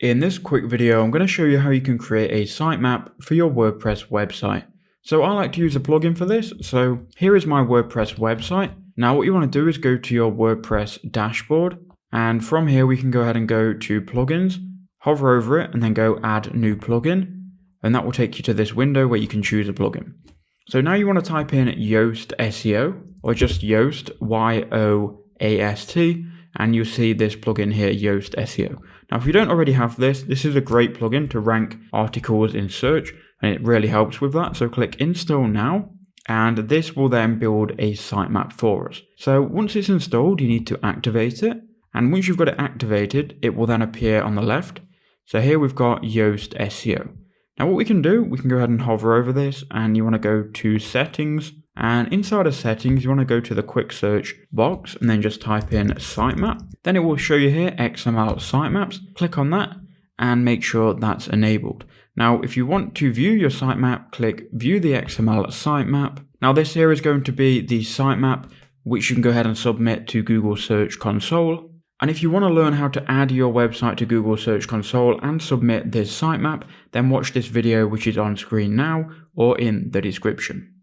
In this quick video, I'm going to show you how you can create a sitemap for your WordPress website. So I like to use a plugin for this. So here is my WordPress website. Now what you want to do is go to your WordPress dashboard. And from here, we can go ahead and go to plugins, hover over it and then go add new plugin. And that will take you to this window where you can choose a plugin. So now you want to type in Yoast SEO or just Yoast, Y-O-A-S-T. And you'll see this plugin here, Yoast SEO. Now, if you don't already have this, this is a great plugin to rank articles in search, and it really helps with that. So click install now, and this will then build a sitemap for us. So once it's installed, you need to activate it. And once you've got it activated, it will then appear on the left. So here we've got Yoast SEO. Now what we can do, we can go ahead and hover over this, and you want to go to settings. And inside of settings, you want to go to the quick search box and then just type in sitemap. Then it will show you here XML sitemaps. Click on that and make sure that's enabled. Now, if you want to view your sitemap, click view the XML sitemap. Now this here is going to be the sitemap, which you can go ahead and submit to Google Search Console. And if you want to learn how to add your website to Google Search Console and submit this sitemap, then watch this video, which is on screen now or in the description.